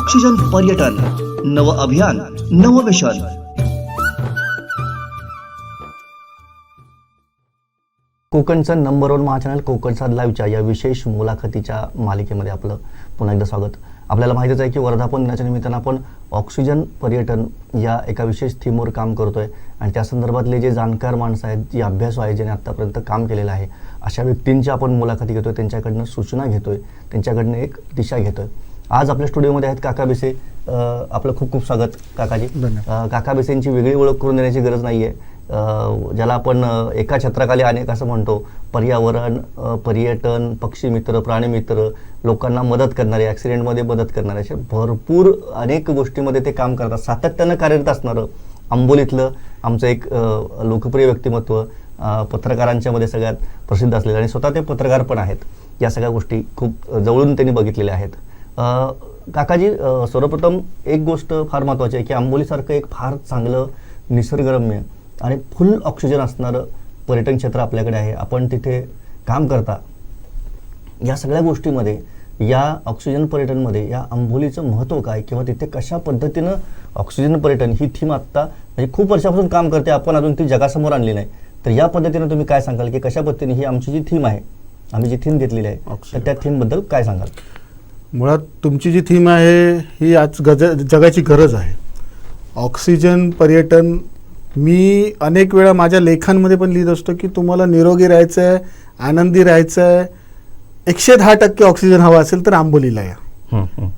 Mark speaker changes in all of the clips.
Speaker 1: Oxygen पर्यटन नव अभियान नव मिशन.
Speaker 2: कोकणचा नंबर 1 महाचॅनल कोकणचा लाईव्हच्या या विशेष मुलाखतीच्या मालिकेमध्ये आपलं पुन्हा एकदा स्वागत. आपल्याला माहितीच आहे की वर्धापन दिनाच्या निमित्तानं आपण ऑक्सिजन पर्यटन या एका विशेष थीमवर काम करतोय आणि त्या संदर्भातले जे जाणकार माणसं आहेत, जे अभ्यासू आहेत, ज्यांनी आत्तापर्यंत काम केलेलं आहे, अशा व्यक्तींची आपण मुलाखती घेतोय, त्यांच्याकडनं सूचना घेतोय, त्यांच्याकडनं एक दिशा घेतोय. आज आपल्या स्टुडिओमध्ये आहेत काका बेसे. आपलं खूप खूप स्वागत काकाजी. काका बेसेंची वेगळी ओळख करून देण्याची गरज नाही आहे. ज्याला आपण एका छत्राखाली अनेक असं म्हणतो, पर्यावरण, पर्यटन, पक्षी मित्र, प्राणी मित्र, लोकांना मदत करणारे, ॲक्सिडेंटमध्ये मदत करणारे, असे भरपूर अनेक गोष्टीमध्ये ते काम करतात. सातत्यानं कार्यरत असणारं आंबोलीतलं आमचं एक लोकप्रिय व्यक्तिमत्व, पत्रकारांच्या मध्ये सगळ्यात प्रसिद्ध असलेलं, आणि स्वतः ते पत्रकार पण आहेत. या सगळ्या गोष्टी खूप जवळून त्यांनी बघितलेल्या आहेत. काकाजी, सर्वप्रथम एक गोष्ट फार महत्त्वाची आहे की आंबोलीसारखं एक फार चांगलं निसर्गरम्य आणि फुल ऑक्सिजन असणारं पर्यटन क्षेत्र आपल्याकडे आहे. आपण तिथे काम करता. या सगळ्या गोष्टीमध्ये, या ऑक्सिजन पर्यटनमध्ये या आंबोलीचं महत्त्व काय, किंवा तिथे कशा पद्धतीनं ऑक्सिजन पर्यटन ही थीम आत्ता म्हणजे खूप वर्षापासून काम करते, आपण अजून ती जगासमोर आणली नाही. तर या पद्धतीनं तुम्ही काय सांगाल की कशा पद्धतीने ही आमची जी थीम आहे, आम्ही जी थीम घेतलेली आहे, तर त्या थीमबद्दल काय सांगाल?
Speaker 3: मुळात तुमची जी थीम आहे ही आज जगाची गरज आहे. ऑक्सिजन पर्यटन. मी अनेक वेळा माझ्या लेखांमध्ये पण लिहित असतो की तुम्हाला निरोगी राहायचं आहे, आनंदी राहायचं आहे, 110% ऑक्सिजन हवा असेल तर आंबोलीला या,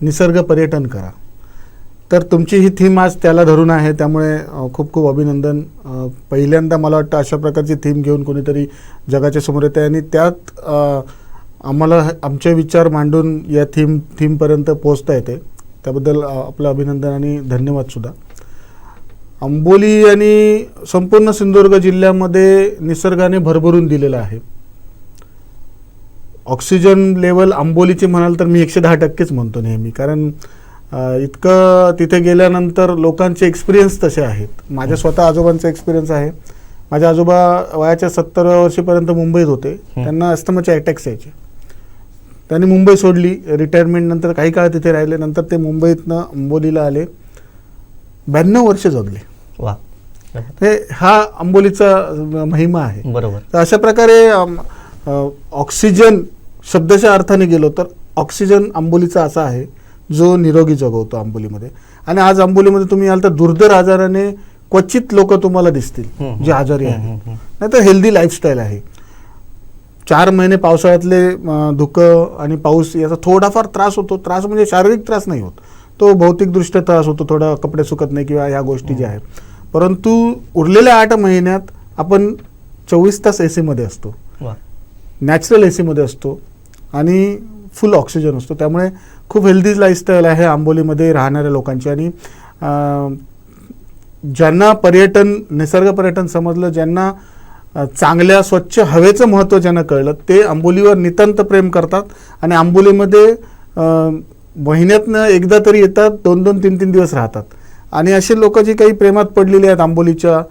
Speaker 3: निसर्ग पर्यटन करा. तर तुमची ही थीम आज त्याला धरून आहे, त्यामुळे खूप खूप अभिनंदन. पहिल्यांदा मला वाटतं अशा प्रकारची थीम घेऊन कोणीतरी जगाच्या समोर येते आणि त्यात आम्हाला आमचे विचार मांडून या थीमपर्यंत पोहोचता येते. त्याबद्दल आपलं अभिनंदन आणि धन्यवादसुद्धा. आंबोली आणि संपूर्ण सिंधुदुर्ग जिल्ह्यामध्ये निसर्गाने भरभरून दिलेला आहे. ऑक्सिजन लेवल आंबोलीचे म्हणाल तर मी 110%च म्हणतो नेहमी, कारण इतकं तिथे गेल्यानंतर लोकांचे एक्सपिरियन्स तसे आहेत. माझ्या स्वतः आजोबांचा एक्सपिरियन्स आहे. माझे आजोबा वयाच्या 70 वर्षीपर्यंत मुंबईत होते. त्यांना अस्थमाचे अटॅक्स यायचे. त्यांनी मुंबई सोडली. रिटायरमेंट नंतर काही काळ तिथे राहिले. नंतर ते मुंबईतनं आंबोलीला आले. 92 वर्ष जगले.
Speaker 2: वा.
Speaker 3: हा आंबोलीचा महिमा आहे.
Speaker 2: बरोबर.
Speaker 3: तर अशा प्रकारे ऑक्सिजन शब्दाच्या अर्थाने गेलो तर ऑक्सिजन आंबोलीचा असा आहे जो निरोगी जगवतो आंबोलीमध्ये. आणि आज आंबोलीमध्ये तुम्ही याल तर दुर्धर आजाराने क्वचित लोक तुम्हाला दिसतील जे आजारी आहेत. नाही तर हेल्दी लाईफस्टाईल आहे. 4 महिने पावसाळ्यातले धुकं आणि पाऊस याचा थोडाफार त्रास होतो. त्रास म्हणजे शारीरिक त्रास नाही होत, तो भौतिकदृष्ट्या त्रास होतो. थोडा कपडे सुकत नाही किंवा ह्या गोष्टी ज्या आहेत. परंतु उरलेल्या 8 महिन्यात आपण 24 तास AC मध्ये असतो, नॅचरल AC मध्ये असतो आणि फुल ऑक्सिजन असतो. त्यामुळे खूप हेल्दी लाईफस्टाईल आहे आंबोलीमध्ये राहणाऱ्या लोकांची. आणि ज्यांना पर्यटन, निसर्ग पर्यटन समजलं, ज्यांना चांगल्या स्वच्छ हवेचं महत्त्व ज्यांना कळलं, ते आंबोलीवर नितांत प्रेम करतात आणि आंबोलीमध्ये महिन्यातनं एकदा तरी येतात, 2-2, 3-3 दिवस राहतात. आणि असे लोक जी काही प्रेमात पडलेली आहेत आंबोलीच्या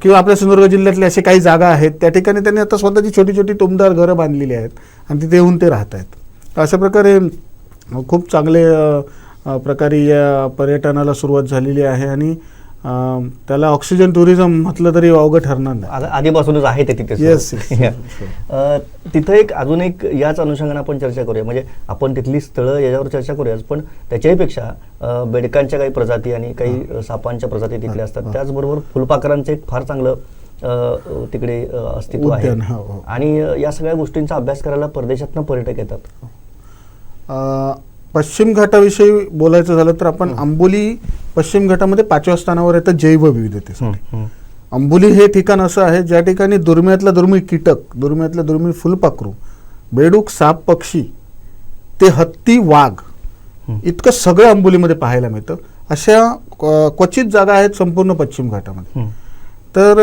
Speaker 3: किंवा आपल्या सिंधुदुर्ग जिल्ह्यातले असे काही जागा आहेत, त्या ठिकाणी त्यांनी आता स्वतःची छोटी छोटी टुमदार घरं बांधलेली आहेत आणि तिथे येऊन ते राहत आहेत. अशा प्रकारे खूप चांगले प्रकारे या पर्यटनाला सुरुवात झालेली आहे आणि त्याला ऑक्सिजन टुरिझम म्हटलं तरी अवघड ठरणार नाही.
Speaker 2: आधीपासूनच आहे ते तिथे.
Speaker 3: येस.
Speaker 2: तिथं एक अजून एक याच अनुषंगाने आपण चर्चा करूया. म्हणजे आपण तिथली स्थळं याच्यावर चर्चा करूयाच, पण त्याच्याहीपेक्षा बेडकांच्या काही प्रजाती आणि काही सापांच्या प्रजाती तिकडे असतात. त्याचबरोबर फुलपाखरांचं एक फार चांगलं तिकडे अस्तित्व आहे. आणि या सगळ्या गोष्टींचा अभ्यास करायला परदेशातनं पर्यटक येतात.
Speaker 3: पश्चिम घाटाविषयी बोलायचं झालं तर आपण आंबोली पश्चिम घाटामध्ये 5व्या स्थानावर येतं जैवविविधतेसाठी. आंबोली हे ठिकाण असं आहे ज्या ठिकाणी दुर्मिळातल्या दुर्मिळ कीटक, दुर्मिळातल्या दुर्मिळ फुलपाखरू, बेडूक, साप, पक्षी ते हत्ती, वाघ इतकं सगळं आंबोलीमध्ये पाहायला मिळतं. अशा क्वचित जागा आहेत संपूर्ण पश्चिम घाटामध्ये. तर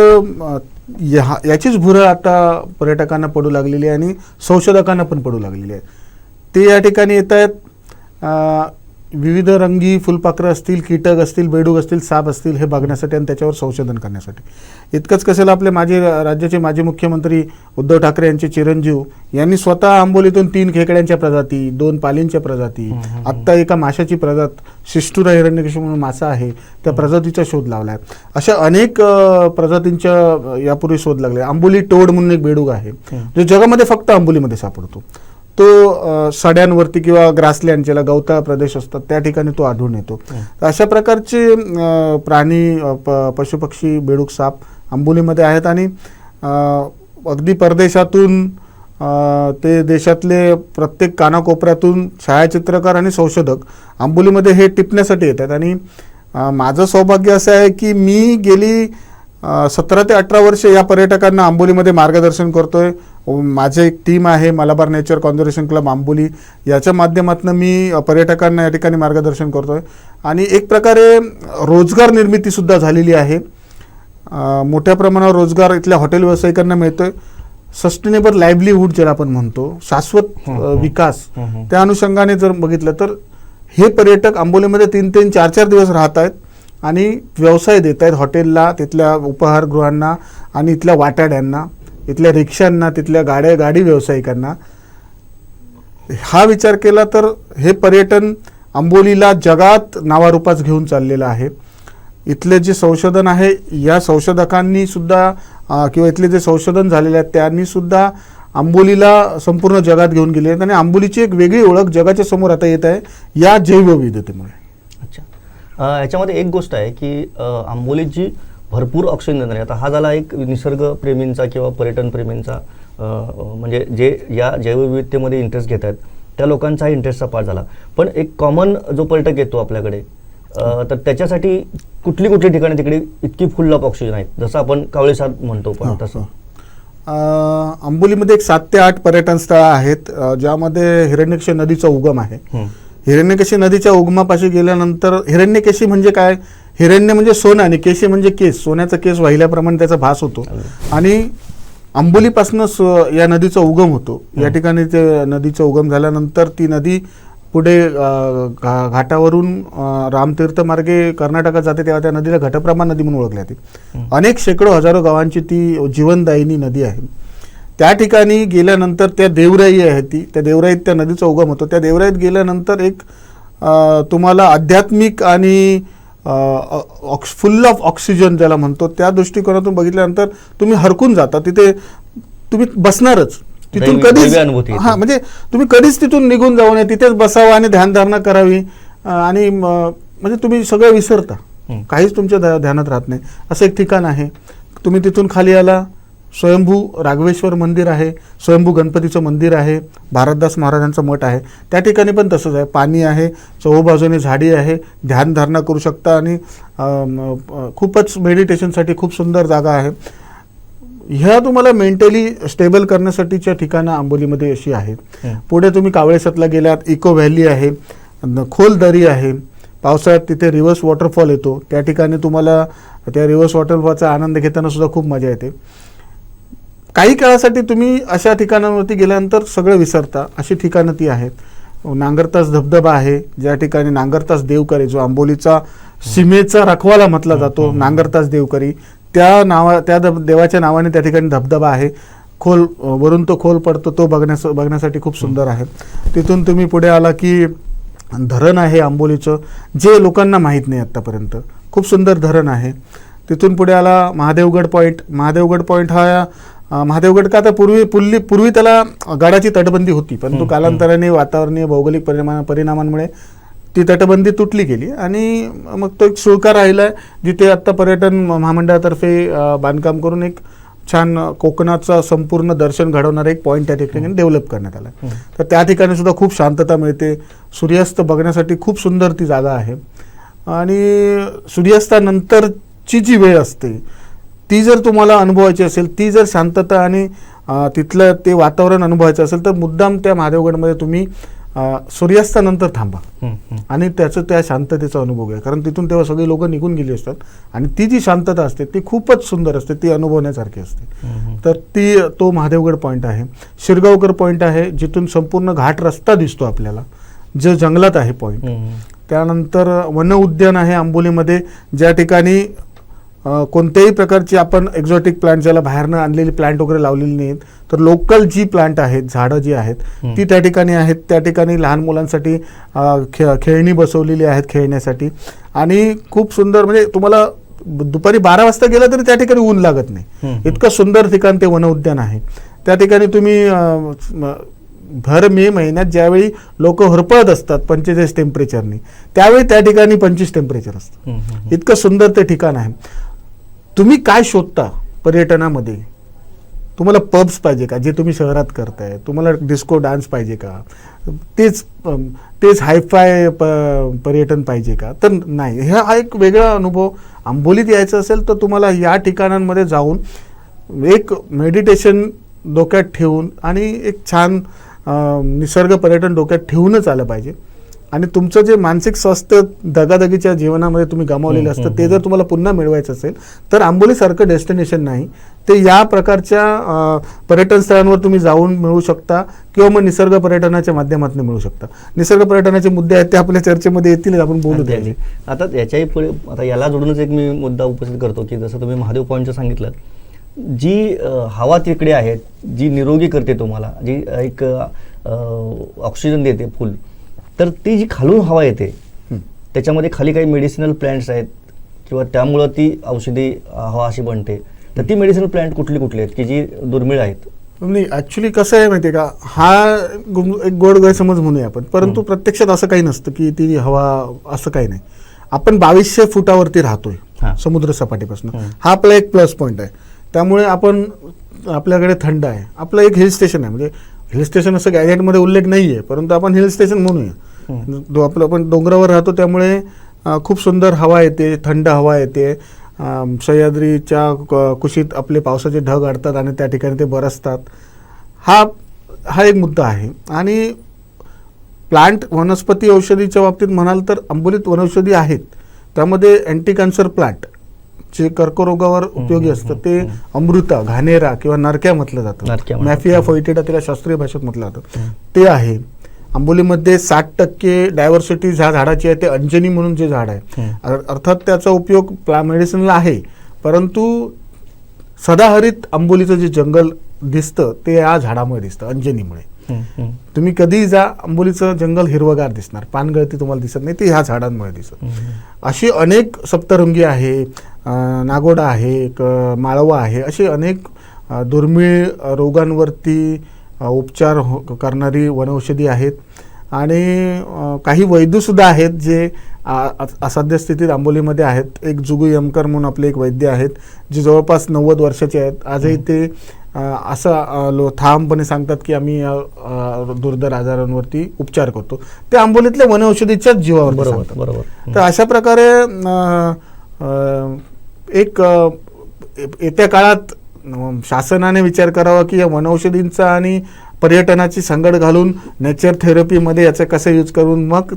Speaker 3: याचीच भुरळ आता पर्यटकांना पडू लागलेली आहे आणि संशोधकांना पण पडू लागलेली आहे. ते या ठिकाणी येत आहेत. विविध रंगी फुलपाखरं असतील, कीटक असतील, बेडूक असतील, साप असतील हे बघण्यासाठी आणि त्याच्यावर संशोधन करण्यासाठी. इतकंच कशाला आपले राज्याचे माजी मुख्यमंत्री उद्धव ठाकरे यांचे चिरंजीव यांनी स्वतः आंबोलीतून 3 खेकड्यांच्या प्रजाती, 2 पालींच्या प्रजाती, आत्ता एका माशाची प्रजात शिष्टुरा हिरण्यकेशी म्हणून मासा आहे त्या प्रजातीचा शोध लावला आहे. अशा अनेक प्रजातींच्या यापूर्वी शोध लागले. आंबोली टोड म्हणून एक बेडूक आहे जो जगामध्ये फक्त आंबोलीमध्ये सापडतो. तो सड्यांवरती किंवा ग्रासलँड ज्याला गवताळ प्रदेश असतात त्या ठिकाणी तो आढळून येतो. अशा प्रकारचे प्राणी, पशुपक्षी, बेडूक, साप आंबोलीमध्ये आहेत. आणि अगदी परदेशातून ते देशातले प्रत्येक कानाकोपऱ्यातून छायाचित्रकार आणि संशोधक आंबोलीमध्ये हे टिपण्यासाठी येतात. आणि माझं सौभाग्य असं आहे की मी गेली 17 ते 18 वर्ष या पर्यटकांना आंबोलीमध्ये मार्गदर्शन करतोय. माझे एक टीम आहे Malabar nature conservation club Amboli, याच्या माध्यमातून मी पर्यटकांना या ठिकाणी मार्गदर्शन करतोय. आणि एक प्रकारे रोजगार निर्मिती सुद्धा झालेली आहे. मोठ्या प्रमाणावर रोजगार इथल्या हॉटेल व्यावसायिकांना मिळतोय. सस्टेनेबल लाईव्हलीहूड ज्याला आपण म्हणतो, शाश्वत विकास, त्या अनुषंगाने जर बघितलं तर हे पर्यटक आंबोलीमध्ये 3-3, 4-4 दिवस राहत आहेत आणि व्यवसाय देत आहेत हॉटेलला, तिथल्या उपहारगृहांना आणि इथल्या वाटाड्यांना, इथल्या रिक्षांना, तिथल्या गाडी व्यावसायिकांना. हा विचार केला तर हे पर्यटन आंबोलीला जगात नावारूपास घेऊन चाललेलं आहे. इथले जे संशोधन आहे या संशोधकांनी सुद्धा किंवा इथले जे संशोधन झालेले आहेत त्यांनी सुद्धा आंबोलीला संपूर्ण जगात घेऊन गेले आहेत. आणि आंबोलीची एक वेगळी ओळख जगाच्या समोर आता येत आहे या जैवविविधतेमुळे.
Speaker 2: अच्छा, याच्यामध्ये एक गोष्ट आहे की आंबोलीत जी भरपूर ऑक्सिजन आहे. आता हा झाला एक निसर्गप्रेमींचा किंवा पर्यटन प्रेमींचा, म्हणजे जे या जैवविविधतेमध्ये इंटरेस्ट घेत आहेत त्या लोकांचा इंटरेस्टचा पार्ट झाला. पण एक कॉमन जो पर्यटक येतो आपल्याकडे, तर त्याच्यासाठी कुठली ठिकाणी तिकडे इतकी फुल ऑफ ऑक्सिजन आहेत, जसं आपण कावळेसाद म्हणतो पण तसं
Speaker 3: आंबोलीमध्ये एक 7 ते 8 पर्यटन स्थळं आहेत ज्यामध्ये हिरण्यकेशी नदीचा उगम आहे. हिरण्यकेशी नदीच्या उगमापाशी गेल्यानंतर, हिरण्यकेशी म्हणजे काय, हिरण्य म्हणजे सोनं आणि केशी म्हणजे केस, सोन्याचा केस वाहिल्याप्रमाणे त्याचा भास होतो. आणि आंबोलीपासूनच या नदीचा उगम होतो. या ठिकाणी ते नदीचा उगम झाल्यानंतर ती नदी पुढे घाटावरून रामतीर्थ मार्गे कर्नाटकात जाते, तेव्हा त्या नदीला घटप्रभा नदी म्हणून ओळखली जाते. अनेक शेकडो हजारो गावांची ती जीवनदायिनी नदी आहे. त्या ठिकाणी गेल्यानंतर त्या देवराई आहे, त्या देवराईत त्या नदीचा उगम होतो. त्या देवराईत गेल्यानंतर एक तुम्हाला आध्यात्मिक आणि फुल ऑफ ऑक्सिजन ज्याला म्हणतो त्या दृष्टिकोनातून बघितल्यानंतर तुम्ही हरकून जाता. तिथे तुम्ही बसणारच, तिथून कधीच म्हणजे तुम्ही कधीच तिथून निघून जाऊ नये, तिथेच बसावं आणि ध्यानधारणा करावी. आणि म्हणजे तुम्ही सगळं विसरता, काहीच तुमच्या ध्यानात राहत नाही असं एक ठिकाण आहे. तुम्ही तिथून खाली आला, स्वयंभू राघवेश्वर मंदिर आहे, स्वयंभू गणपतीचं मंदिर आहे, भारतदास महाराजांचं मठ आहे. त्या ठिकाणी पण तसंच आहे, पाणी आहे, चहूबाजूने झाडी आहे, ध्यानधारणा करू शकता. आणि खूपच मेडिटेशनसाठी खूप सुंदर जागा आहे. ह्या तुम्हाला मेंटली स्टेबल करण्यासाठीच्या ठिकाणं आंबोलीमध्ये अशी आहेत. पुढे तुम्ही कावळेसादला गेलात, इको व्हॅली आहे, खोल दरी आहे. पावसाळ्यात तिथे रिव्हर्स वॉटरफॉल येतो, त्या ठिकाणी तुम्हाला त्या रिव्हर्स वॉटरफॉलचा आनंद घेताना सुद्धा खूप मजा येते. काही काळासाठी तुम्ही अशा ठिकाणांवरती गेल्यानंतर सगळं विसरता, अशी ठिकाणं ती आहेत. नांगरतास धबधबा आहे, ज्या ठिकाणी नांगरतास देवकरी, जो आंबोलीचा सीमेचा रखवाला म्हटला जातो, नांगरतास देवकरी, त्या देवाच्या नावाने त्या ठिकाणी धबधबा आहे. खोल वरून तो खोल पडतो, तो बघण्यासाठी खूप सुंदर आहे. तिथून तुम्ही पुढे आला की धरण आहे आंबोलीचं, जे लोकांना माहीत नाही आत्तापर्यंत, खूप सुंदर धरण आहे. तिथून पुढे आला महादेवगड पॉईंट. महादेवगड पॉईंट हा महादेवगड का, आता पूर्वी त्याला गडाची तटबंदी होती, परंतु कालांतराने वातावरणीय भौगोलिक परिणामांमुळे ती तटबंदी तुटली गेली आणि मग तो एक शुल्का राहिला आहे, जिथे आत्ता पर्यटन महामंडळातर्फे बांधकाम करून एक छान कोकणाचं संपूर्ण दर्शन घडवणारं एक पॉईंट त्या ठिकाणी डेव्हलप करण्यात आला. तर त्या ठिकाणी सुद्धा खूप शांतता मिळते, सूर्यास्त बघण्यासाठी खूप सुंदर ती जागा आहे. आणि सूर्यास्तानंतरची जी वेळ असते ती जर तुम्हाला अनुभवायची असेल, ती जर शांतता आणि तिथलं ते वातावरण अनुभवायचं असेल तर मुद्दाम त्या महादेवगडमध्ये तुम्ही सूर्यास्तानंतर थांबा आणि त्या शांततेचा अनुभव घ्या. कारण तिथून तेव्हा सगळे लोक निघून गेली असतात आणि ती जी शांतता असते ती खूपच सुंदर असते, ती अनुभवण्यासारखी असते. तर तो महादेवगड पॉईंट आहे. शिरगावकर पॉईंट आहे, जिथून संपूर्ण घाट रस्ता दिसतो आपल्याला, जो जंगलात आहे पॉईंट. त्यानंतर वन उद्यान आहे आंबोलीमध्ये, ज्या ठिकाणी कोणत्याही प्रकारची आपण एक्झॉटिक प्लांट, ज्याला बाहेरनं आणलेली प्लांट वगैरे लावलेली नाहीत, तर लोकल जी प्लांट आहेत, झाडं जी आहेत ती त्या ठिकाणी आहेत. त्या ठिकाणी लहान मुलांसाठी खेळणी बसवलेली आहेत खेळण्यासाठी, आणि खूप सुंदर, म्हणजे तुम्हाला दुपारी 12 वाजता गेलं तरी त्या ठिकाणी ऊन लागत नाही, इतकं सुंदर ठिकाण ते वन उद्यान आहे. त्या ठिकाणी तुम्ही भर मे महिन्यात ज्यावेळी लोक होरपळत असतात 45 टेम्परेचरनी, त्यावेळी त्या ठिकाणी 25 टेम्परेचर असतं. इतकं सुंदर ते ठिकाण आहे. तुम्ही काय शोधता पर्यटनामध्ये? तुम्हाला पब्स पाहिजे का, जे तुम्ही शहरात करताय? तुम्हाला डिस्को डान्स पाहिजे का? तेच हायफाय पर्यटन पाहिजे का? तर नाही, हा एक वेगळा अनुभव. आंबोलीत यायचं असेल तर तुम्हाला या ठिकाणांमध्ये जाऊन एक मेडिटेशन डोक्यात ठेवून आणि एक छान निसर्ग पर्यटन डोक्यात ठेवूनच आलं पाहिजे. आणि तुमचं जे मानसिक स्वास्थ्य दगादगीच्या जीवनामध्ये तुम्ही गमावलेलं असतं, ते जर तुम्हाला पुन्हा मिळवायचं असेल तर आंबोलीसारखं डेस्टिनेशन नाही, ते या प्रकारच्या पर्यटन स्थळांवर तुम्ही जाऊन मिळू शकता, किंवा मग निसर्ग पर्यटनाच्या माध्यमातून मिळू शकता. निसर्ग पर्यटनाचे मुद्दे आहेत ते आपल्या चर्चेमध्ये येतील, आपण बोलू त्याचे.
Speaker 2: आता याच्याही पुढे, आता याला जोडूनच एक मी मुद्दा उपस्थित करतो की जसं तुम्ही महादेव पॉईंटचं सांगितलं, जी हवा तिकडे आहे, जी निरोगी करते तुम्हाला, जी एक ऑक्सिजन देते फुल, तर ती जी खालून हवा येते त्याच्यामध्ये खाली काही मेडिसिनल प्लांट्स आहेत, किंवा त्यामुळं ती औषधी हवा अशी बनते. तर ती मेडिसिनल प्लांट कुठली कुठली आहेत की जी दुर्मिळ आहेत?
Speaker 3: नाही, ॲक्च्युली कसं आहे माहिती आहे का, हा एक गोड गैरसमज म्हणूया आपण, परंतु प्रत्यक्षात असं काही नसतं की ती हवा, असं काही नाही. आपण 2200 फुटावरती राहतोय समुद्र सपाटीपासून, हा आपला एक प्लस पॉईंट आहे. त्यामुळे आपल्याकडे थंड आहे. आपलं एक हिल स्टेशन आहे, म्हणजे हिल स्टेशन असं गॅजेटमध्ये उल्लेख नाही आहे, परंतु आपण हिल स्टेशन म्हणूया. आपण डोंगरावर राहतो, त्यामुळे खूप सुंदर हवा येते, थंड हवा येते. सह्याद्रीच्या कुशीत आपले पावसाचे ढग अडतात आणि त्या ठिकाणी ते बरसतात. हा एक मुद्दा आहे. आणि प्लांट, वनस्पती औषधीच्या बाबतीत म्हणाल तर आंबोलीत वनौषधी आहेत. त्यामध्ये अँटी कॅन्सर प्लांट जे कर्करोगावर उपयोगी असतं, ते अमृता, घाणेरा किंवा नरक्या म्हटलं जातं, मॅफिया फोइटेटा त्याला शास्त्रीय भाषेत म्हटलं जातं, ते आहे. आंबोलीमध्ये 60% डायव्हर्सिटी ज्या झाडाची आहे ते अंजनी म्हणून जे झाड आहे, अर्थात त्याचा उपयोग मेडिसिनला आहे, परंतु सदाहरित आंबोलीचं जे जंगल दिसतं ते या झाडामुळे दिसतं, अंजनीमुळे. तुम्ही कधी जा, आंबोलीचं जंगल हिरवगार दिसणार, पानगळती तुम्हाला दिसत नाही, ती ह्या झाडांमुळे दिसत. अशी अनेक सप्तरंगी आहे, नागोडा आहे, माळवा आहे, अशी अनेक दुर्मिळ रोगांवरती उपचार करणारी वनौषधी आहेत. आणि काही वैद्यसुद्धा आहेत जे असाध्य स्थितीत आंबोलीमध्ये आहेत. एक जुगू यमकर म्हणून आपले एक वैद्य आहेत, जे जवळपास 90 वर्षाचे आहेत. आजही ते असं ठामपणे सांगतात की आम्ही दुर्धर आजारांवरती उपचार करतो. ते आंबोलीतल्या वनौषधीच्याच जीवावर सांगतात.
Speaker 2: बरोबर.
Speaker 3: तर अशा प्रकारे एक येत्या काळात शासनाने विचार करावा की या वनौषधींचा आणि पर्यटनाची संगड घालून नेचर थेरपीमध्ये याचा कसा यूज करून मग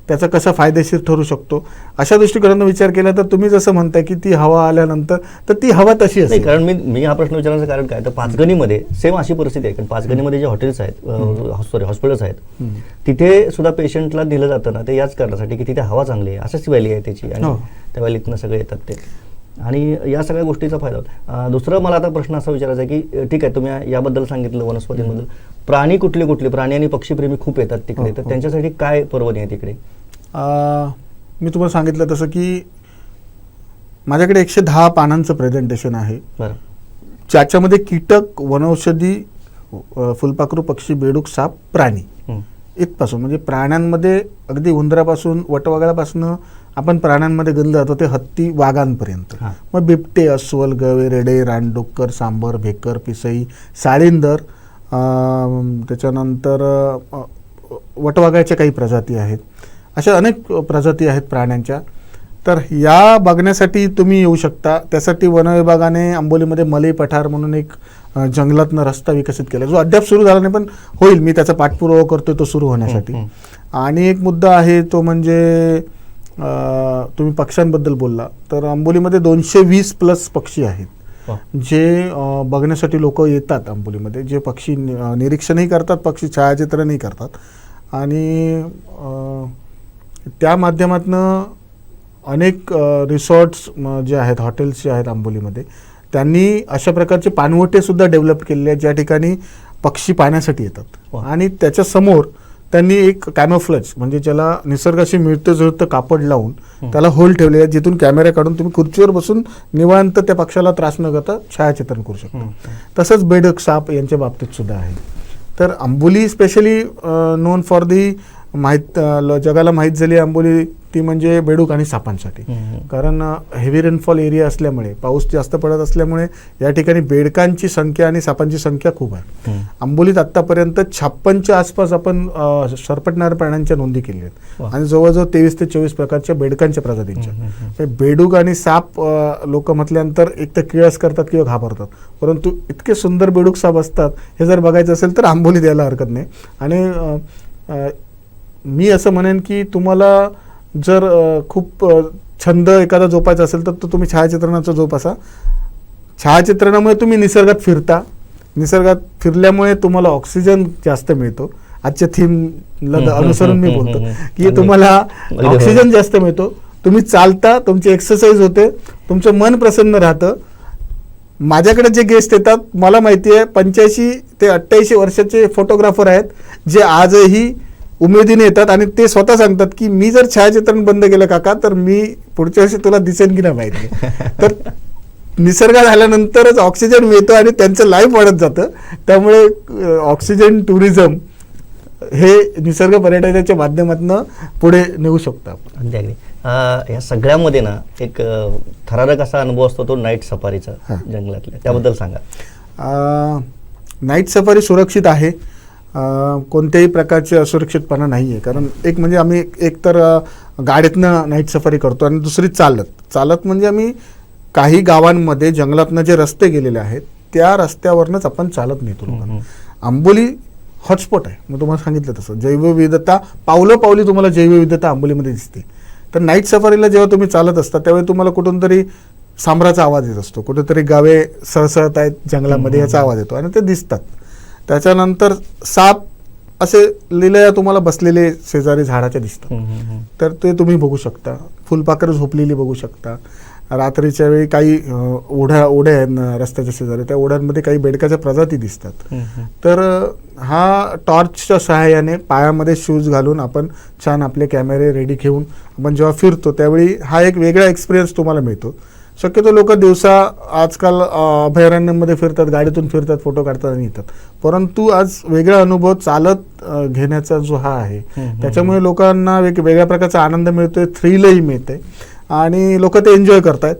Speaker 3: त्याचा कसा फायदेशीर ठरू शकतो, अशा दृष्टिकोनातून विचार केला तर तुम्ही जसं म्हणताय की ती हवा आल्यानंतर तर ती हवा तशी असते.
Speaker 2: कारण मी हा प्रश्न विचारण्याचं कारण काय, तर पाचगणीमध्ये सेम अशी परिस्थिती आहे. कारण पाचगणीमध्ये जे हॉटेल्स आहेत, हॉस्पिटल्स आहेत, तिथे सुद्धा पेशंटला दिलं जातं ना, ते याच कारणासाठी की तिथे हवा चांगली आहे, अशीच व्हॅली आहे त्याची, आणि त्या व्हॅलीतनं सगळे येतात ते, आणि या सगळ्या गोष्टीचा फायदा होतो. दुसरं मला आता प्रश्न असा विचारायचा आहे की ठीक आहे, तुम्ही याबद्दल सांगितलं वनस्पतींबद्दल, प्राणी कुठले प्राणी आणि पक्षीप्रेमी खूप येतात तिकडे, तर त्यांच्यासाठी काय पर्वणी आहे तिकडे?
Speaker 3: मी तुम्हाला सांगितलं तसं की माझ्याकडे 110 पानांचं प्रेझेंटेशन आहे, ज्याच्यामध्ये कीटक, वनौषधी, फुलपाखरू, पक्षी, बेडूक, साप, प्राणी इथपासून, म्हणजे प्राण्यांमध्ये अगदी उंदरापासून, वटवाघळापासून आपण प्राण्यांमध्ये गणलं जातो ते हत्ती, वाघांपर्यंत. मग बिबटे, अस्वल, गवे, रेडे, रानडुक्कर, सांबर, भेकर, पिसई, साळींदर, त्याच्यानंतर वटवाघळाच्या काही प्रजाती आहेत. अशा अनेक प्रजाती आहेत प्राण्यांच्या. तर या बघण्यासाठी तुम्ही येऊ शकता. त्यासाठी वन विभागाने आंबोलीमध्ये मलई पठार म्हणून एक जंगलातनं रस्ता विकसित केला, जो अद्याप सुरू झाला नाही, पण होईल. मी त्याचा पाठपुरावा करतोय तो सुरू होण्यासाठी. आणि एक मुद्दा आहे तो म्हणजे तुम्ही पक्ष्यांबद्दल बोलला, तर आंबोलीमध्ये 220+ पक्षी आहेत जे बघण्यासाठी लोक येतात आंबोलीमध्ये, जे पक्षी निरीक्षणही करतात, पक्षी छायाचित्रणही करतात. आणि त्या माध्यमातनं अनेक रिसॉर्ट्स जे आहेत, हॉटेल्स जे आहेत आंबोलीमध्ये, त्यांनी अशा प्रकारचे पाणवठेसुद्धा डेव्हलप केलेले आहेत ज्या ठिकाणी पक्षी पाहण्यासाठी येतात.
Speaker 2: वा.
Speaker 3: आणि त्याच्यासमोर त्यांनी एक कॅमोफ्लज म्हणजे ज्याला निसर्गाशी मिळतं जुळतं कापड लावून त्याला होल ठेवले आहे, जिथून कॅमेरा काढून तुम्ही खुर्चीवर बसून निवांत त्या पक्षाला त्रास न करता छायाचित्रण करू शकता. तसंच बेडक साप यांच्या बाबतीत सुद्धा आहे. तर Amboli specially non for the जगाला माहीत झाली आंबोली ती म्हणजे बेडूक आणि सापांसाठी. कारण हेवी रेनफॉल एरिया असल्यामुळे, पाऊस जास्त पडत असल्यामुळे या ठिकाणी बेडकांची संख्या आणि सापांची संख्या खूप आहे. आंबोलीत आतापर्यंत 56च्या आसपास आपण सरपटणाऱ्या प्राण्यांच्या नोंदी केल्या आहेत आणि जवळजवळ 23 ते 24 प्रकारच्या बेडकांच्या प्रजातींच्या. बेडूक आणि साप लोक म्हटल्यानंतर एक तर किळस करतात किंवा घाबरतात, परंतु इतके सुंदर बेडूक साप असतात हे जर बघायचं असेल तर आंबोली द्यायला हरकत नाही. आणि मी असं म्हणेन की तुम्हाला जर खूप छंद एखादा जोपायचा असेल तर तुम्ही छायाचित्रणाचा जोपासा. छायाचित्रणामुळे तुम्ही निसर्गात फिरता, निसर्गात फिरल्यामुळे तुम्हाला ऑक्सिजन जास्त मिळतो. आजच्या थीमला अनुसरून मी बोलतो की तुम्हाला ऑक्सिजन जास्त मिळतो, तुम्ही चालता, तुमची एक्सरसाइज होते, तुमचं मन प्रसन्न राहतं. माझ्याकडे जे गेस्ट येतात मला माहिती आहे 85 ते 88 वर्षाचे फोटोग्राफर आहेत जे आजही उमेदीने येतात आणि ते स्वतः सांगतात की मी जर छायाचित्रण बंद केलं काका तर मी पुढच्या वर्षी तुला दिसेन की नाही माहिती. तर निसर्गात आल्यानंतरच ऑक्सिजन मिळतो आणि त्यांचं लाईफ वाढत जातं. त्यामुळे ऑक्सिजन टुरिझम हे निसर्ग पर्यटनाच्या माध्यमातून पुढे नेऊ शकतो आपण.
Speaker 2: अगदी अगदी. या सगळ्यामध्ये ना एक थरारक असा अनुभव असतो तो नाईट सफारीचा जंगलातल्या, त्याबद्दल सांगा.
Speaker 3: नाईट सफारी सुरक्षित आहे, कोणत्याही प्रकारचे असुरक्षितपणा नाही आहे. कारण एक म्हणजे आम्ही एक तर गाडीतनं नाईट सफारी करतो आणि दुसरी चालत म्हणजे आम्ही काही गावांमध्ये जंगलातनं जे रस्ते गेलेले आहेत त्या रस्त्यावरनंच आपण चालत नेतो लोकांना. आंबोली हॉटस्पॉट आहे, मग तुम्हाला सांगितलं तसं जैवविविधता पावली तुम्हाला जैवविविधता आंबोलीमध्ये दिसते. तर नाईट सफारीला जेव्हा तुम्ही चालत असता त्यावेळी तुम्हाला कुठून तरी सांबराचा आवाज येत असतो, कुठेतरी गावे सळसळत आहेत जंगलामध्ये याचा आवाज येतो आणि ते दिसतात. त्याच्यानंतर साप असे लिलया तुम्हाला बसलेले शेजारी झाडाच्या दिसतात, तर ते तुम्ही बघू शकता. फुलपाखरं झोपलेली बघू शकता. रात्रीच्या वेळी काही ओढ्या आहेत रस्त्याच्या शेजारी, त्या ओढ्यांमध्ये काही बेडकाच्या प्रजाती दिसतात. तर हा टॉर्चच्या सहाय्याने पायामध्ये शूज घालून आपण छान आपले कॅमेरे रेडी घेऊन आपण जेव्हा फिरतो त्यावेळी हा एक वेगळा एक्सपिरियन्स तुम्हाला मिळतो. शक्यतो लोक दिवसा आजकाल अभयारण्यांमध्ये फिरतात, गाडीतून फिरतात, फोटो काढतात आणि येतात, परंतु आज वेगळा अनुभव चालत घेण्याचा जो हा आहे त्याच्यामुळे लोकांना वेगळ्या प्रकारचा आनंद मिळतोय, थ्रिलही मिळते आणि लोक ते एन्जॉय करतायत.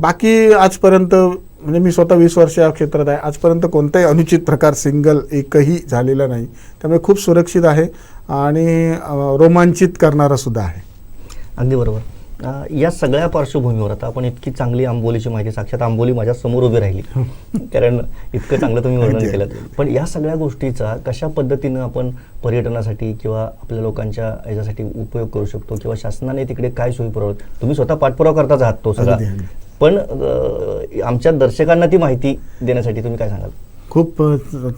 Speaker 3: बाकी आजपर्यंत म्हणजे मी स्वतः 20 वर्ष या क्षेत्रात आहे, आजपर्यंत कोणताही अनुचित प्रकार सिंगल एकही झालेला नाही. त्यामुळे खूप सुरक्षित आहे आणि रोमांचित करणारा सुद्धा आहे.
Speaker 2: अगदी बरोबर. या सगळ्या पार्श्वभूमीवर आता आपण इतकी चांगली आंबोलीची माहिती, साक्षात आंबोली माझ्या समोर उभी राहिली कारण इतकं चांगलं तुम्ही वर्णन केलं. पण या सगळ्या गोष्टीचा कशा पद्धतीनं आपण पर्यटनासाठी किंवा आपल्या लोकांच्या याच्यासाठी उपयोग करू शकतो किंवा शासनाने तिकडे काय सोयी पुरवत, तुम्ही स्वतः पाठपुरावा करताच आहात तो सगळा, पण आमच्या दर्शकांना ती माहिती देण्यासाठी तुम्ही काय सांगाल?
Speaker 3: खूप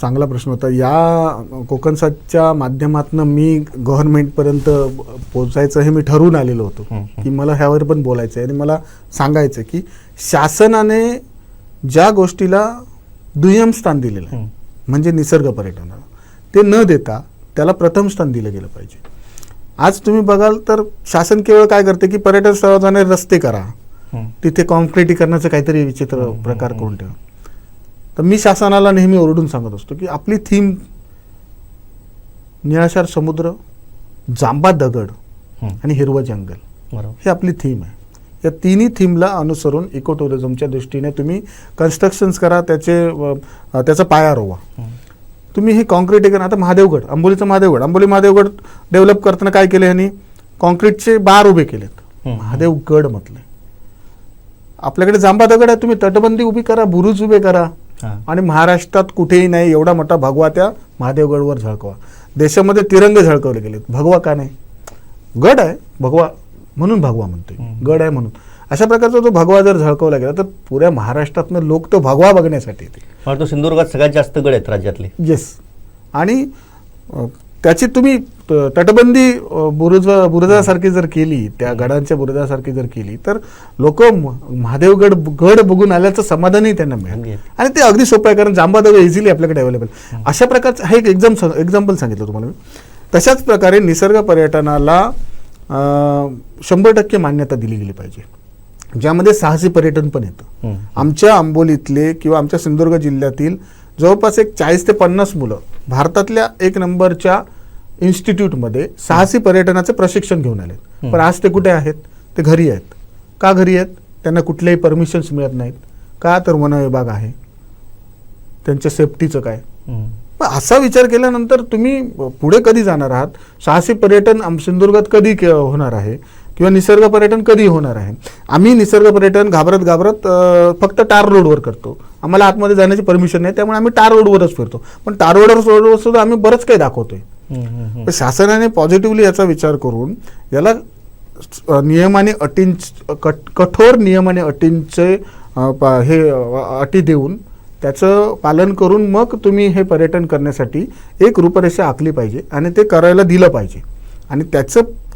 Speaker 3: चांगला प्रश्न होता. या कोकणसादच्या माध्यमातून मी गव्हर्नमेंटपर्यंत पोहोचायचं हे मी ठरवून आलेलो होतो की मला ह्यावर पण बोलायचं आहे आणि मला सांगायचं की शासनाने ज्या गोष्टीला दुय्यम स्थान दिलेलं आहे म्हणजे निसर्ग पर्यटनाला, ते न देता त्याला प्रथम स्थान दिलं गेलं पाहिजे. आज तुम्ही बघाल तर शासन केवळ काय करते की पर्यटन स्थळावर जाणारे रस्ते करा, तिथे कॉन्क्रिटीकरणाचं काहीतरी विचित्र प्रकार करून ठेवा. तर मी शासनाला नेहमी ओरडून सांगत असतो की आपली थीम निळाशार समुद्र, जांबा दगड आणि हिरवं जंगल ही आपली थीम आहे. या तिन्ही थीमला अनुसरून इको टुरिझमच्या दृष्टीने तुम्ही कन्स्ट्रक्शन्स करा, त्याचा पाया रोवा. तुम्ही हे कॉन्क्रिटीकरण, आता महादेवगड, अंबोलीचं महादेवगड डेव्हलप करताना काय केलं यांनी, कॉन्क्रीटचे बार उभे केलेत महादेवगड म्हटले. आपल्याकडे जांबा दगड आहे, तुम्ही तटबंदी उभी करा, बुरुज उभे करा आणि महाराष्ट्रात कुठेही नाही एवढा मोठा भगवा त्या महादेवगडवर झळकवा. देशामध्ये तिरंगे झळकवले गेलेत, भगवा का नाही? गड आहे भगवा म्हणून भगवा म्हणतोय, गड आहे म्हणून. अशा प्रकारचा जो भगवा जर झळकवला गेला तर पुऱ्या महाराष्ट्रातनं लोक तो भगवा बघण्यासाठी येते.
Speaker 2: तो सिंधुदुर्गात सगळ्यात जास्त गड आहेत राज्यातले.
Speaker 3: येस. आणि त्याची तुम्ही तटबंदी बुरुजासारखी जर केली, त्या गडांच्या बुरुजासारखी जर केली, तर लोक महादेवगड गड बघून आल्याचं समाधानही त्यांना मिळेल. आणि ते अगदी सोपं आहे, कारण जांबादगा इझिली आपल्याकडे अवेलेबल. अशा प्रकारचं हे एक एक्झाम्पल सांगितलं तुम्हाला मी. तशाच प्रकारे निसर्ग पर्यटनाला 100% मान्यता दिली गेली पाहिजे, ज्यामध्ये साहसी पर्यटन पण येतं. आमच्या आंबोलीतले किंवा आमच्या सिंधुदुर्ग जिल्ह्यातील जवळपास एक 40 ते 50 मुलं भारतातल्या 1 नंबरच्या इन्स्टिट्यूटमध्ये साहसी पर्यटनाचे प्रशिक्षण घेऊन आले. पण आज ते कुठे आहेत? ते घरी आहेत. का घरी आहेत? त्यांना कुठल्याही परमिशन्स मिळत नाहीत. का? तर वन विभाग आहे. त्यांच्या सेफ्टीचं काय? असा विचार केल्यानंतर तुम्ही पुढे कधी जाणार आहात? साहसी पर्यटन सिंधुदुर्गात कधी होणार आहे किंवा निसर्ग पर्यटन कधी होणार आहे? आम्ही निसर्ग पर्यटन घाबरत फक्त टार रोडवर करतो. आम्हाला आतमध्ये जाण्याची परमिशन नाही, त्यामुळे आम्ही टार रोडवरच फिरतो. पण टार रोडवर सुद्धा आम्ही बरंच काही दाखवतोय. शासनाने पॉझिटिव्हली याचा विचार करून याला नियमाने कठोर नियमाने अटींचे हे अटी देऊन त्याचं पालन करून मग तुम्ही हे पर्यटन करण्यासाठी एक रूपरेषा आखली पाहिजे आणि ते करायला दिलं पाहिजे. आणि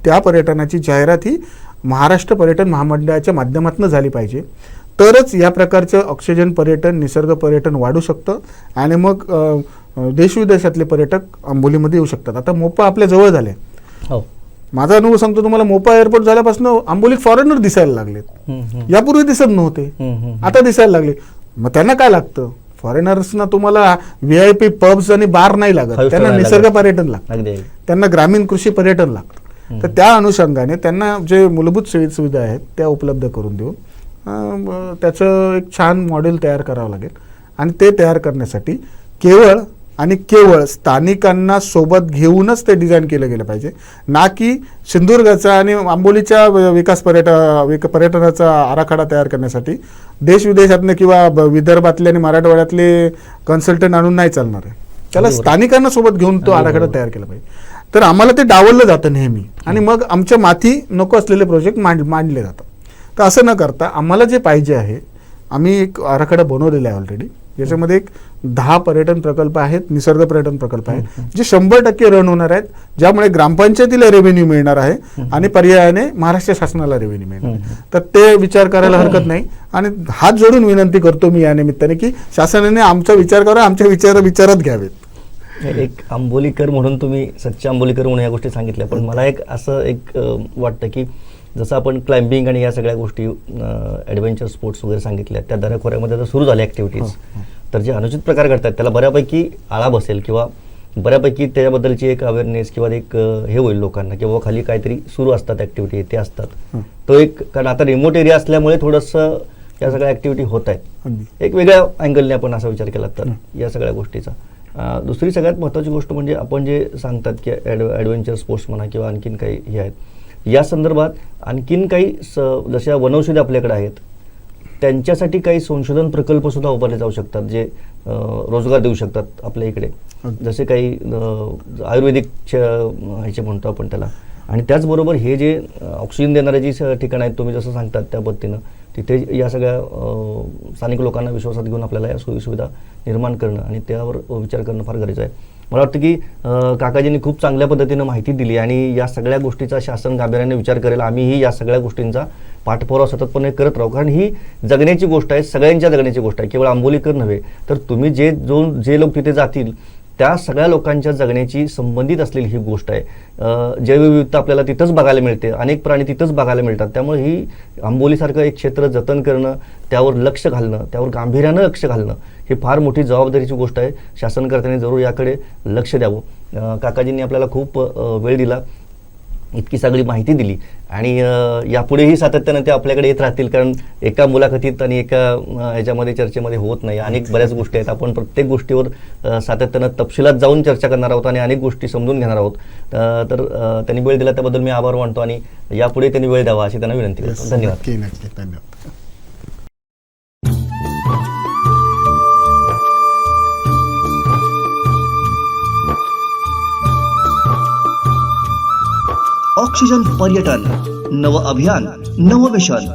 Speaker 3: त्या पर्यटनाची जाहिरात ही महाराष्ट्र पर्यटन महामंडळाच्या माध्यमातून झाली पाहिजे. तरच या प्रकारचं ऑक्सिजन पर्यटन, निसर्ग पर्यटन वाढू शकतं आणि मग देशविदेशातले पर्यटक आंबोलीमध्ये येऊ शकतात. आता मोपा आपल्या जवळ झाले. माझा अनुभव सांगतो तुम्हाला, मोपा एअरपोर्ट झाल्यापासून आंबोलीत फॉरेनर दिसायला लागलेत. यापूर्वी दिसत नव्हते, आता दिसायला लागले. मग त्यांना काय लागतं? फॉरेनर्सना तुम्हाला VIP पब्स आणि बार नाही लागत, त्यांना निसर्ग पर्यटन लागतं, त्यांना ग्रामीण कृषी पर्यटन लागतं. तर त्या अनुषंगाने त्यांना जे मूलभूत सुविधा आहेत त्या उपलब्ध करून देऊन त्याचं एक छान मॉडेल तयार करावं लागेल. आणि ते तयार करण्यासाठी केवळ स्थानिकांना सोबत घेऊनच ते डिझाईन केलं गेलं पाहिजे, ना की सिंधुदुर्गाचा आणि आंबोलीच्या पर्यटनाचा आराखडा तयार करण्यासाठी देशविदेशातले किंवा विदर्भातले आणि मराठवाड्यातले कन्सल्टंट आणून नाही चालणार आहे. त्याला स्थानिकांना सोबत घेऊन तो आराखडा तयार केला पाहिजे. तर आम्हाला ते डावललं जातं नेहमी आणि मग आमच्या माथी नको असलेले प्रोजेक्ट मांडले जातात. तर असं न करता आम्हाला जे पाहिजे आहे, आम्ही एक आराखडा बनवलेला आहे ऑलरेडी, याच्यामध्ये एक 10 पर्यटन प्रकल्प आहेत, निसर्ग पर्यटन प्रकल्प आहेत, जे 100% रन होणार आहेत, ज्यामुळे ग्रामपंचायतीला रेव्हेन्यू मिळणार आहे आणि पर्यायाने महाराष्ट्र शासनाला रेव्हेन्यू मिळणार आहे. तर ते विचार करायला हरकत नाही. आणि हात जोडून विनंती करतो मी या निमित्ताने की शासनाने आमचा विचार करा, आमचे विचारात घ्यावेत.
Speaker 2: एक आंबोलीकर म्हणून तुम्ही सच्चे आंबोलीकर म्हणून या गोष्टी सांगितल्या, पण मला एक वाटतं की जसं आपण क्लाइम्बिंग आणि या सगळ्या गोष्टी ॲडव्हेंचर स्पोर्ट्स वगैरे सांगितल्या, त्या दऱ्याखोऱ्यामध्ये जर सुरू झाल्या ॲक्टिव्हिटीज, तर जे अनुचित प्रकार घडतात त्याला बऱ्यापैकी आळा बसेल किंवा बऱ्यापैकी त्याच्याबद्दलची एक अवेअरनेस किंवा एक हे होईल लोकांना, किंवा खाली काहीतरी सुरू असतात ॲक्टिव्हिटी ते असतात. तो एक, कारण आता रिमोट एरिया असल्यामुळे थोडंसं या सगळ्या ॲक्टिव्हिटी होत आहेत. एक वेगळ्या अँगलने आपण असा विचार केला तर या सगळ्या गोष्टीचा. दुसरी सगळ्यात महत्त्वाची गोष्ट म्हणजे आपण जे सांगतात की ॲडव्हेंचर स्पोर्ट्स म्हणा किंवा आणखीन काही हे आहेत, या संदर्भात आणखीन काही जशा वनौषधी आपल्याकडे आहेत त्यांच्यासाठी काही संशोधन प्रकल्प सुद्धा उभारले जाऊ शकतात, जे रोजगार देऊ शकतात आपल्या इकडे. जसे काही आयुर्वेदिक ह्याचे म्हणतो आपण त्याला. आणि त्याचबरोबर हे जे ऑक्सिजन देणारे जी ठिकाणं आहेत तुम्ही जसं सांगतात त्या पद्धतीनं, तिथे या सगळ्या स्थानिक लोकांना विश्वासात घेऊन आपल्याला या सोयीसुविधा निर्माण करणं आणि त्यावर विचार करणं फार गरजेचं आहे. मला वाटतं की काकाजींनी खूप चांगल्या पद्धतीनं माहिती दिली आणि या सगळ्या गोष्टीचा शासन गांभीर्याने विचार करेल. आम्हीही या सगळ्या गोष्टींचा पाठपुरावा सततपणे करत राहू, कारण ही जगण्याची गोष्ट आहे, सगळ्यांच्या जगण्याची गोष्ट आहे, केवळ आंबोलीकर नव्हे तर तुम्ही जे लोक तिथे जातील त्या सगळ्या लोकांच्या जगण्याची संबंधित असलेली ही गोष्ट आहे. जैवविविधता आपल्याला तिथंच बघायला मिळते, अनेक प्राणी तिथंच बघायला मिळतात. त्यामुळे ही आंबोलीसारखं एक क्षेत्र जतन करणं, त्यावर लक्ष घालणं, त्यावर गांभीर्यानं लक्ष घालणं ही फार मोठी जबाबदारीची गोष्ट आहे. शासनकर्त्यांनी जरूर याकडे लक्ष द्यावं. काकाजींनी आपल्याला खूप वेळ दिला, इतकी सगळी माहिती दिली आणि यापुढेही सातत्यानं ते आपल्याकडे येत राहतील, कारण एका मुलाखतीत आणि एका ह्याच्यामध्ये चर्चेमध्ये होत नाही. अनेक बऱ्याच गोष्टी आहेत, आपण प्रत्येक गोष्टीवर सातत्यानं तपशिलात जाऊन चर्चा करणार आहोत आणि अनेक गोष्टी समजून घेणार आहोत. तर त्यांनी वेळ दिला त्याबद्दल मी आभार मानतो आणि यापुढे त्यांनी वेळ द्यावा अशी त्यांना विनंती करतो. धन्यवाद.
Speaker 3: धन्यवाद.
Speaker 1: ऑक्सिजन पर्यटन, नव अभियान, नवं विशन.